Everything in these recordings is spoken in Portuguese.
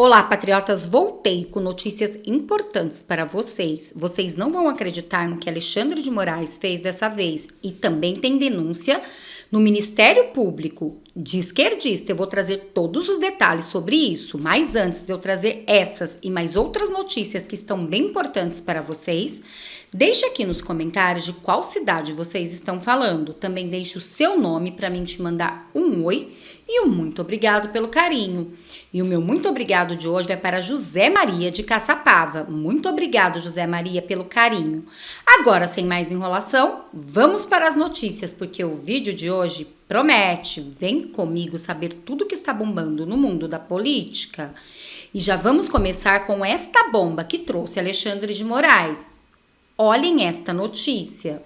Olá, patriotas! Voltei com notícias importantes para vocês. Vocês não vão acreditar no que Alexandre de Moraes fez dessa vez. E também tem denúncia no Ministério Público de esquerdista. Eu vou trazer todos os detalhes sobre isso. Mas antes de eu trazer essas e mais outras notícias que estão bem importantes para vocês, deixe aqui nos comentários de qual cidade vocês estão falando. Também deixe o seu nome para mim te mandar um oi e um muito obrigado pelo carinho. E o meu muito obrigado de hoje vai para José Maria de Caçapava. Muito obrigado, José Maria, pelo carinho. Agora, sem mais enrolação, vamos para as notícias, porque o vídeo de hoje promete. Vem comigo saber tudo que está bombando no mundo da política. E já vamos começar com esta bomba que trouxe Alexandre de Moraes. Olhem esta notícia.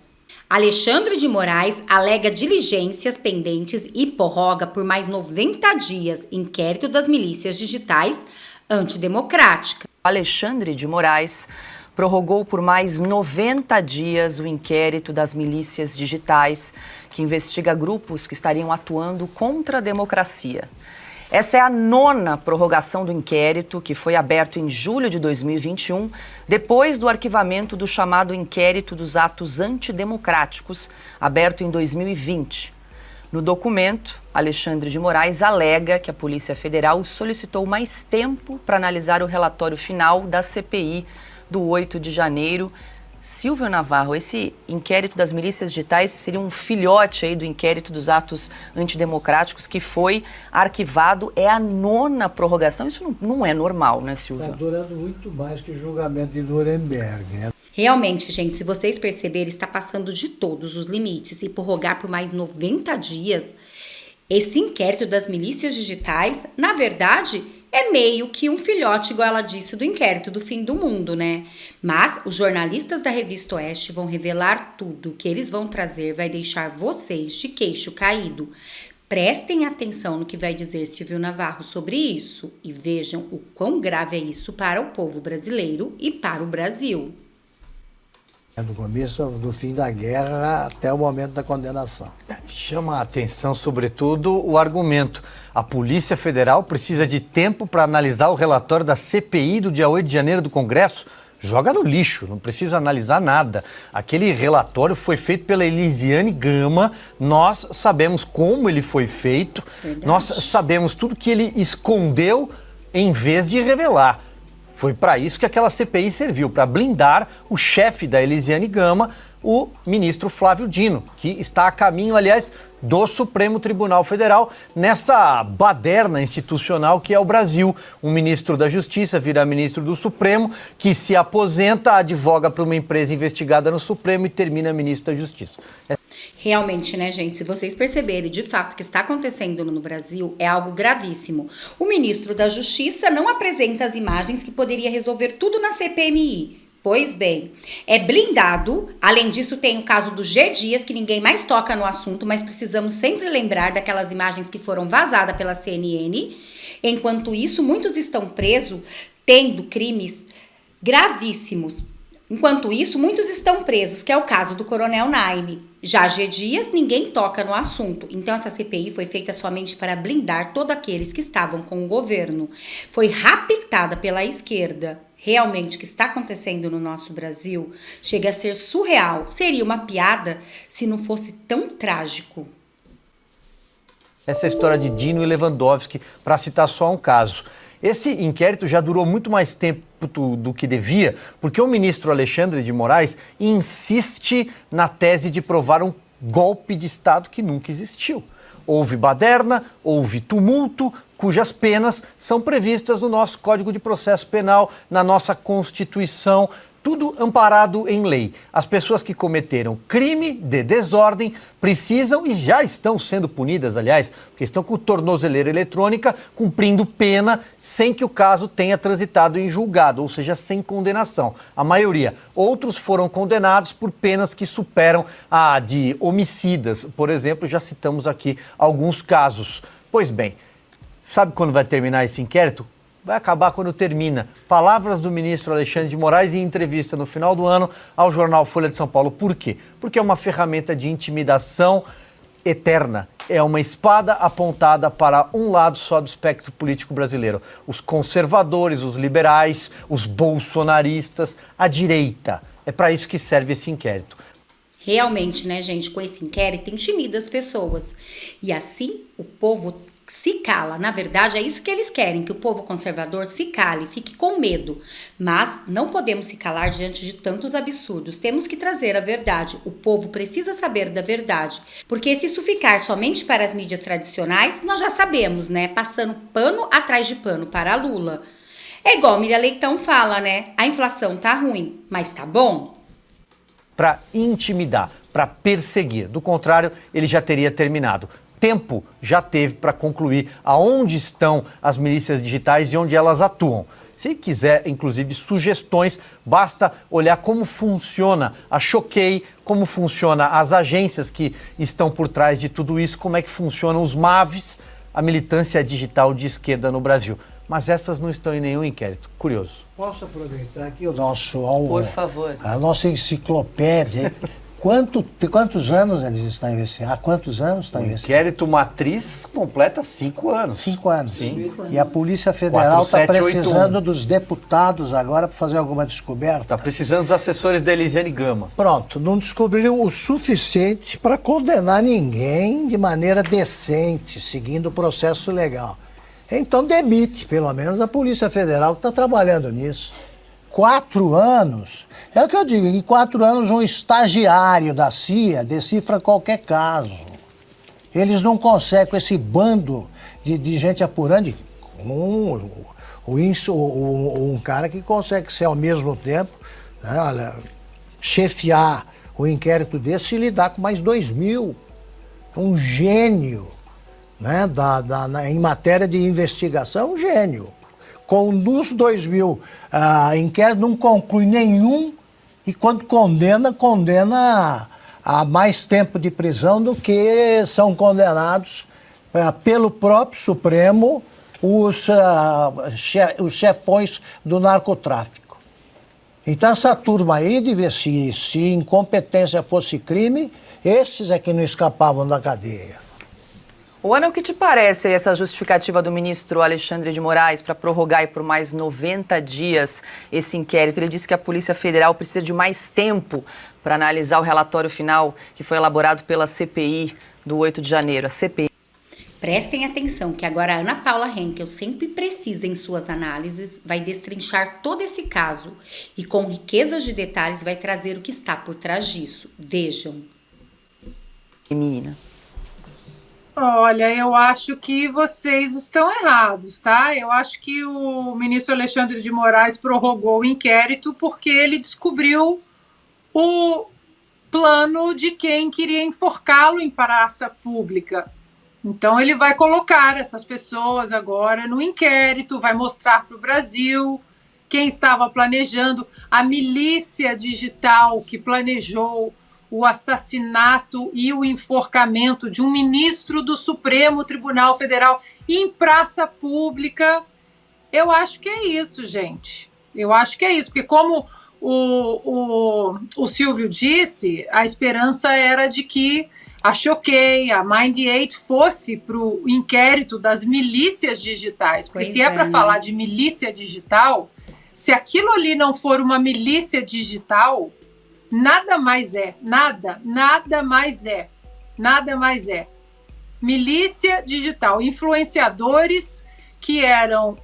Alexandre de Moraes alega diligências pendentes e prorroga por mais 90 dias inquérito das milícias digitais antidemocráticas. Alexandre de Moraes prorrogou por mais 90 dias o inquérito das milícias digitais que investiga grupos que estariam atuando contra a democracia. Essa é a 9ª prorrogação do inquérito, que foi aberto em julho de 2021, depois do arquivamento do chamado Inquérito dos Atos Antidemocráticos, aberto em 2020. No documento, Alexandre de Moraes alega que a Polícia Federal solicitou mais tempo para analisar o relatório final da CPI do 8 de janeiro. Silvio Navarro, esse inquérito das milícias digitais seria um filhote aí do inquérito dos atos antidemocráticos que foi arquivado. É a 9ª prorrogação. Isso não é normal, né, Silvio? Está durando muito mais que o julgamento de Nuremberg, né? Realmente, gente, se vocês perceberem, está passando de todos os limites. E prorrogar por mais 90 dias esse inquérito das milícias digitais, na verdade, é meio que um filhote, igual ela disse, do inquérito do fim do mundo, né? Mas os jornalistas da Revista Oeste vão revelar tudo. O que eles vão trazer vai deixar vocês de queixo caído. Prestem atenção no que vai dizer Silvio Navarro sobre isso e vejam o quão grave é isso para o povo brasileiro e para o Brasil. Do começo do fim da guerra até o momento da condenação. Chama a atenção, sobretudo, o argumento. A Polícia Federal precisa de tempo para analisar o relatório da CPI do dia 8 de janeiro do Congresso. Joga no lixo, não precisa analisar nada. Aquele relatório foi feito pela Elisiane Gama, nós sabemos como ele foi feito, verdade. Nós sabemos tudo que ele escondeu em vez de revelar. Foi para isso que aquela CPI serviu, para blindar o chefe da Elisiane Gama, o ministro Flávio Dino, que está a caminho, aliás, do Supremo Tribunal Federal, nessa baderna institucional que é o Brasil. Um ministro da Justiça vira ministro do Supremo, que se aposenta, advoga para uma empresa investigada no Supremo e termina ministro da Justiça. Realmente, né, gente? Se vocês perceberem, de fato, o que está acontecendo no Brasil é algo gravíssimo. O ministro da Justiça não apresenta as imagens que poderia resolver tudo na CPMI. Pois bem, é blindado. Além disso, tem o caso do G. Dias, que ninguém mais toca no assunto, mas precisamos sempre lembrar daquelas imagens que foram vazadas pela CNN. Enquanto isso, muitos estão presos, tendo crimes gravíssimos. Enquanto isso, muitos estão presos, que é o caso do Coronel Naime. Já G. Dias, ninguém toca no assunto. Então, essa CPI foi feita somente para blindar todos aqueles que estavam com o governo. Foi raptada pela esquerda. Realmente, o que está acontecendo no nosso Brasil chega a ser surreal. Seria uma piada se não fosse tão trágico. Essa é a história de Dino e Lewandowski, para citar só um caso. Esse inquérito já durou muito mais tempo do que devia, porque o ministro Alexandre de Moraes insiste na tese de provar um golpe de Estado que nunca existiu. Houve baderna, houve tumulto, cujas penas são previstas no nosso Código de Processo Penal, na nossa Constituição, tudo amparado em lei. As pessoas que cometeram crime de desordem precisam e já estão sendo punidas, aliás, porque estão com tornozeleira eletrônica, cumprindo pena sem que o caso tenha transitado em julgado, ou seja, sem condenação. A maioria. Outros foram condenados por penas que superam a de homicidas. Por exemplo, já citamos aqui alguns casos. Pois bem, sabe quando vai terminar esse inquérito? Vai acabar quando termina. Palavras do ministro Alexandre de Moraes em entrevista no final do ano ao jornal Folha de São Paulo. Por quê? Porque é uma ferramenta de intimidação eterna. é uma espada apontada para um lado só do espectro político brasileiro. Os conservadores, os liberais, os bolsonaristas, a direita. É para isso que serve esse inquérito. Realmente, né, gente, com esse inquérito intimida as pessoas. E assim o povo se cala. Na verdade, é isso que eles querem, que o povo conservador se cale, fique com medo. Mas não podemos se calar diante de tantos absurdos. Temos que trazer a verdade. O povo precisa saber da verdade. Porque se isso ficar somente para as mídias tradicionais, nós já sabemos, né? Passando pano atrás de pano para Lula. É igual Miriam Leitão fala, né? A inflação tá ruim, mas tá bom? Para intimidar, para perseguir. Do contrário, ele já teria terminado. Tempo já teve para concluir aonde estão as milícias digitais e onde elas atuam. Se quiser, inclusive, sugestões, basta olhar como funciona a Choquei, como funciona as agências que estão por trás de tudo isso, como é que funcionam os MAVs, a militância digital de esquerda no Brasil. Mas essas não estão em nenhum inquérito. Curioso. Posso aproveitar aqui o nosso... Por favor. A nossa enciclopédia. Quantos anos eles estão investigando? Há quantos anos estão O investigando? inquérito matriz completa 5 anos. 5 anos. Sim. E a Polícia Federal 4, 7, está 8, precisando 1. dos deputados agora para fazer alguma descoberta. Está precisando dos assessores da Elisiane Gama. Pronto, não descobriram o suficiente para condenar ninguém de maneira decente, seguindo o processo legal. Então demite, pelo menos, a Polícia Federal que está trabalhando nisso. 4 anos, é o que eu digo, em 4 anos um estagiário da CIA decifra qualquer caso. Eles não conseguem, com esse bando de gente apurando, um cara que consegue ser ao mesmo tempo, né, olha, chefiar o inquérito desse e lidar com mais 2.000. Um gênio, né, em matéria de investigação, um gênio. Conduz 2.000 inquéritos, não conclui nenhum, e quando condena a mais tempo de prisão do que são condenados pelo próprio Supremo os chefões do narcotráfico. Então essa turma aí, se incompetência fosse crime, esses é que não escapavam da cadeia. Ana, o que te parece essa justificativa do ministro Alexandre de Moraes para prorrogar por mais 90 dias esse inquérito? Ele disse que a Polícia Federal precisa de mais tempo para analisar o relatório final que foi elaborado pela CPI do 8 de janeiro, a CPI. Prestem atenção que agora a Ana Paula Henkel, sempre precisa em suas análises, vai destrinchar todo esse caso e com riquezas de detalhes vai trazer o que está por trás disso. Vejam. Menina. Olha, eu acho que vocês estão errados, tá? Eu acho que o ministro Alexandre de Moraes prorrogou o inquérito porque ele descobriu o plano de quem queria enforcá-lo em praça pública. Então ele vai colocar essas pessoas agora no inquérito, vai mostrar para o Brasil quem estava planejando, a milícia digital que planejou o assassinato e o enforcamento de um ministro do Supremo Tribunal Federal em praça pública. Eu acho que é isso, gente. Eu acho que é isso, porque como o Silvio disse, a esperança era de que a Choquei, a Mind8 fosse para o inquérito das milícias digitais. Porque se é para falar de milícia digital, se aquilo ali não for uma milícia digital, nada mais é, nada mais é. Milícia digital, influenciadores que eram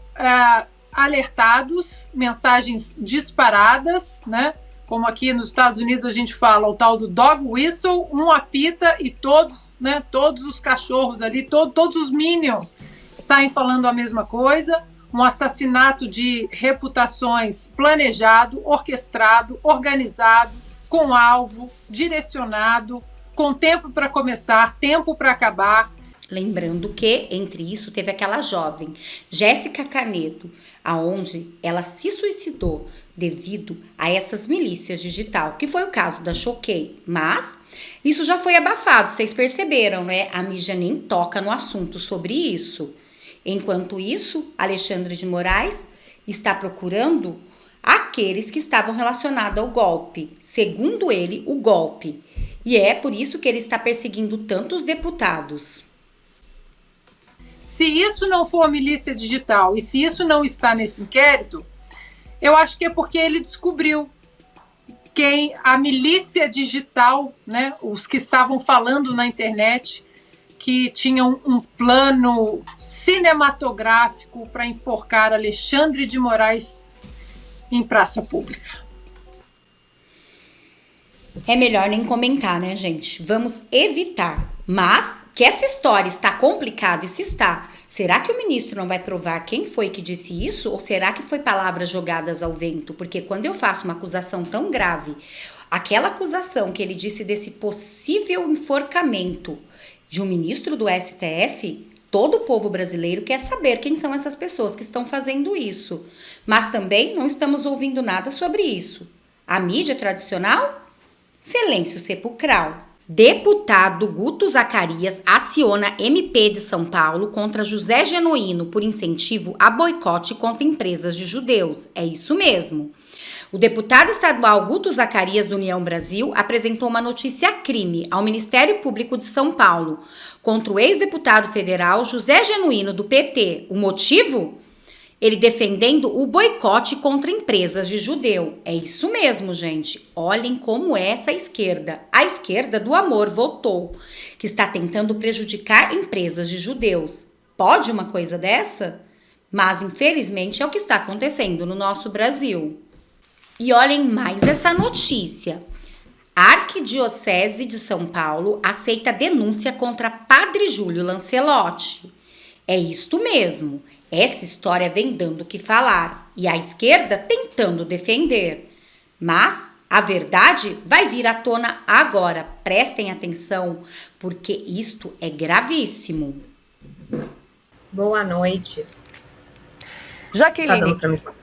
alertados, mensagens disparadas, né? Como aqui nos Estados Unidos a gente fala o tal do dog whistle, um apita e todos, né? Todos os cachorros ali, todos os minions saem falando a mesma coisa. Um assassinato de reputações planejado, orquestrado, organizado, com alvo, direcionado, com tempo para começar, tempo para acabar. Lembrando que, entre isso, teve aquela jovem, Jéssica Canedo, aonde ela se suicidou devido a essas milícias digital, que foi o caso da Choquei. Mas isso já foi abafado, vocês perceberam, né? A mídia nem toca no assunto sobre isso. Enquanto isso, Alexandre de Moraes está procurando aqueles que estavam relacionados ao golpe. Segundo ele, o golpe. E é por isso que ele está perseguindo tantos deputados. se isso não for milícia digital e se isso não está nesse inquérito, eu acho que é porque ele descobriu quem a milícia digital, né, os que estavam falando na internet, que tinham um plano cinematográfico para enforcar Alexandre de Moraes em praça pública. É melhor nem comentar, né, gente? Vamos evitar. Mas que essa história está complicada, e se está, será que o ministro não vai provar quem foi que disse isso? Ou será que foi palavras jogadas ao vento? Porque quando eu faço uma acusação tão grave, aquela acusação que ele disse desse possível enforcamento de um ministro do STF, todo o povo brasileiro quer saber quem são essas pessoas que estão fazendo isso. Mas também não estamos ouvindo nada sobre isso. A mídia tradicional? Silêncio sepulcral. Deputado Guto Zacarias aciona MP de São Paulo contra José Genuíno por incentivo a boicote contra empresas de judeus. É isso mesmo. O deputado estadual Guto Zacarias, do União Brasil, apresentou uma notícia-crime ao Ministério Público de São Paulo contra o ex-deputado federal José Genuíno, do PT. O motivo? Ele defendendo o boicote contra empresas de judeu. É isso mesmo, gente. Olhem como essa esquerda, a esquerda do amor, votou, que está tentando prejudicar empresas de judeus. Pode uma coisa dessa? Mas, infelizmente, é o que está acontecendo no nosso Brasil. E olhem mais essa notícia. A Arquidiocese de São Paulo aceita denúncia contra Padre Júlio Lancelotti. É isto mesmo. Essa história vem dando o que falar e a esquerda tentando defender. Mas a verdade vai vir à tona agora. Prestem atenção, porque isto é gravíssimo. Boa noite. Jaqueline, Tá dando pra me escutar?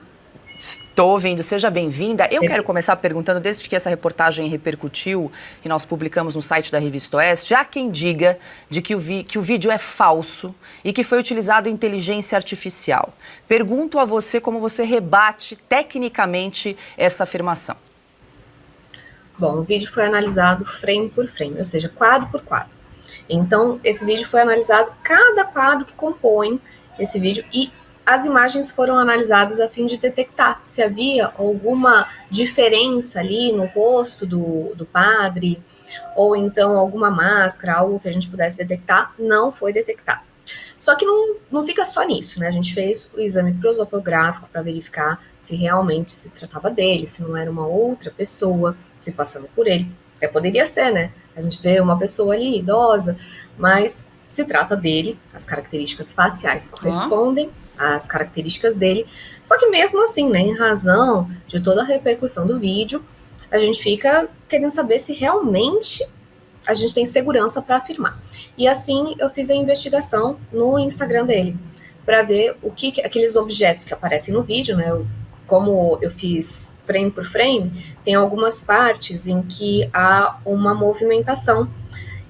estou ouvindo, seja bem-vinda. Eu quero começar perguntando, desde que essa reportagem repercutiu, que nós publicamos no site da Revista Oeste, há quem diga que o vídeo é falso e que foi utilizado inteligência artificial. Pergunto a você como você rebate tecnicamente essa afirmação. Bom, o vídeo foi analisado frame por frame, ou seja, quadro por quadro. Então, esse vídeo foi analisado, cada quadro que compõe esse vídeo, e as imagens foram analisadas a fim de detectar se havia alguma diferença ali no rosto do padre, ou então alguma máscara, algo que a gente pudesse detectar. Não foi detectado. Só que não fica só nisso, né? A gente fez o exame prosopográfico para verificar se realmente se tratava dele, se não era uma outra pessoa se passando por ele. Até poderia ser, né? A gente vê uma pessoa ali, idosa, mas se trata dele, as características faciais correspondem às características dele. Só que mesmo assim, né, em razão de toda a repercussão do vídeo, a gente fica querendo saber se realmente a gente tem segurança para afirmar. E assim eu fiz a investigação no Instagram dele, para ver o que aqueles objetos que aparecem no vídeo, né? Como eu fiz frame por frame, tem algumas partes em que há uma movimentação.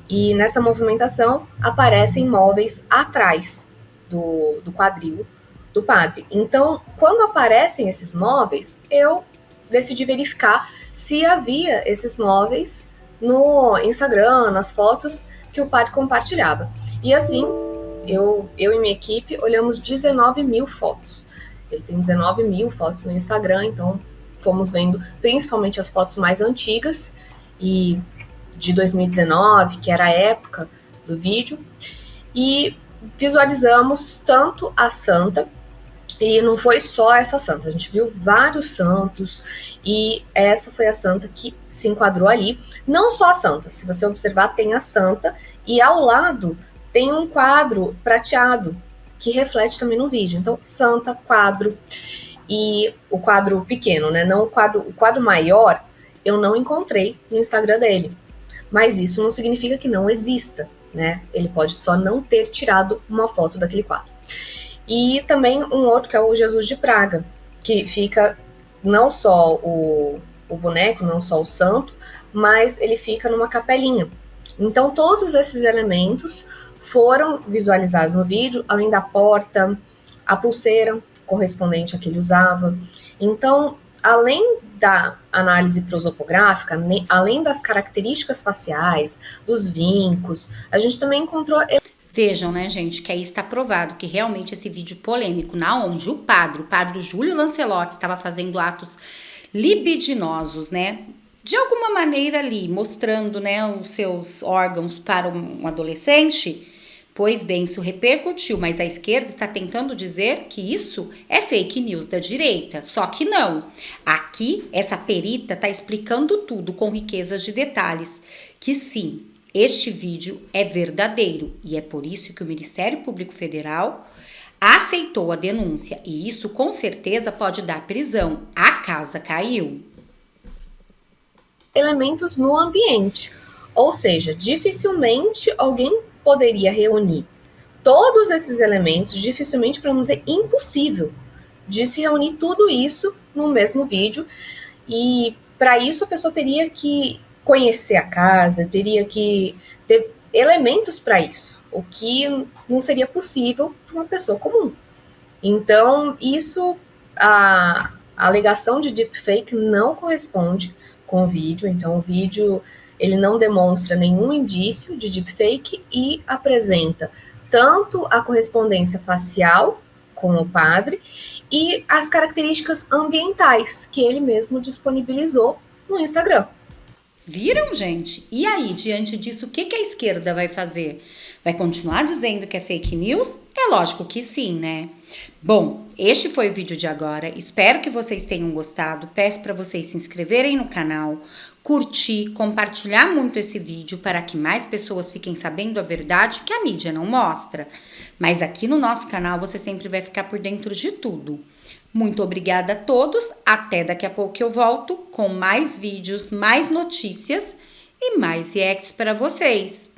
E nessa movimentação aparecem móveis atrás do quadril do padre. Então, quando aparecem esses móveis, eu decidi verificar se havia esses móveis no Instagram, nas fotos que o padre compartilhava. E assim, eu e minha equipe olhamos 19 mil fotos. Ele tem 19 mil fotos no Instagram, então fomos vendo principalmente as fotos mais antigas e de 2019, que era a época do vídeo, e visualizamos tanto a santa, e não foi só essa santa, a gente viu vários santos, e essa foi a santa que se enquadrou ali. Não só a santa, se você observar, tem a santa, e ao lado tem um quadro prateado, que reflete também no vídeo. Então, santa, quadro, e o quadro pequeno, né? Não o quadro maior, eu não encontrei no Instagram dele. Mas isso não significa que não exista, né? Ele pode só não ter tirado uma foto daquele quadro. E também um outro que é o Jesus de Praga, que fica não só o boneco, não só o santo, mas ele fica numa capelinha. Então todos esses elementos foram visualizados no vídeo, além da porta, a pulseira correspondente a que ele usava. Então, além da análise prosopográfica, além das características faciais, dos vincos, a gente também encontrou... Vejam, né, gente, que aí está provado que realmente esse vídeo polêmico, na onde o padre Júlio Lancelotti estava fazendo atos libidinosos, né, de alguma maneira ali, mostrando, né, os seus órgãos para um adolescente, pois bem, isso repercutiu, mas a esquerda está tentando dizer que isso é fake news da direita, só que não. Aqui, essa perita está explicando tudo com riquezas de detalhes, que sim, este vídeo é verdadeiro e é por isso que o Ministério Público Federal aceitou a denúncia e isso com certeza pode dar prisão. A casa caiu. Elementos no ambiente, ou seja, dificilmente alguém poderia reunir todos esses elementos, dificilmente, para não dizer impossível, de se reunir tudo isso no mesmo vídeo, e para isso a pessoa teria que conhecer a casa, teria que ter elementos para isso, o que não seria possível para uma pessoa comum. Então, isso, a alegação de deepfake não corresponde com o vídeo, então o vídeo ele não demonstra nenhum indício de deepfake e apresenta tanto a correspondência facial com o padre e as características ambientais que ele mesmo disponibilizou no Instagram. Viram, gente? E aí, diante disso, o que a esquerda vai fazer? Vai continuar dizendo que é fake news? É lógico que sim, né? Bom, este foi o vídeo de agora. Espero que vocês tenham gostado. Peço para vocês se inscreverem no canal, curtir, compartilhar muito esse vídeo para que mais pessoas fiquem sabendo a verdade que a mídia não mostra. Mas aqui no nosso canal você sempre vai ficar por dentro de tudo. Muito obrigada a todos. Até daqui a pouco eu volto com mais vídeos, mais notícias e mais reacts para vocês.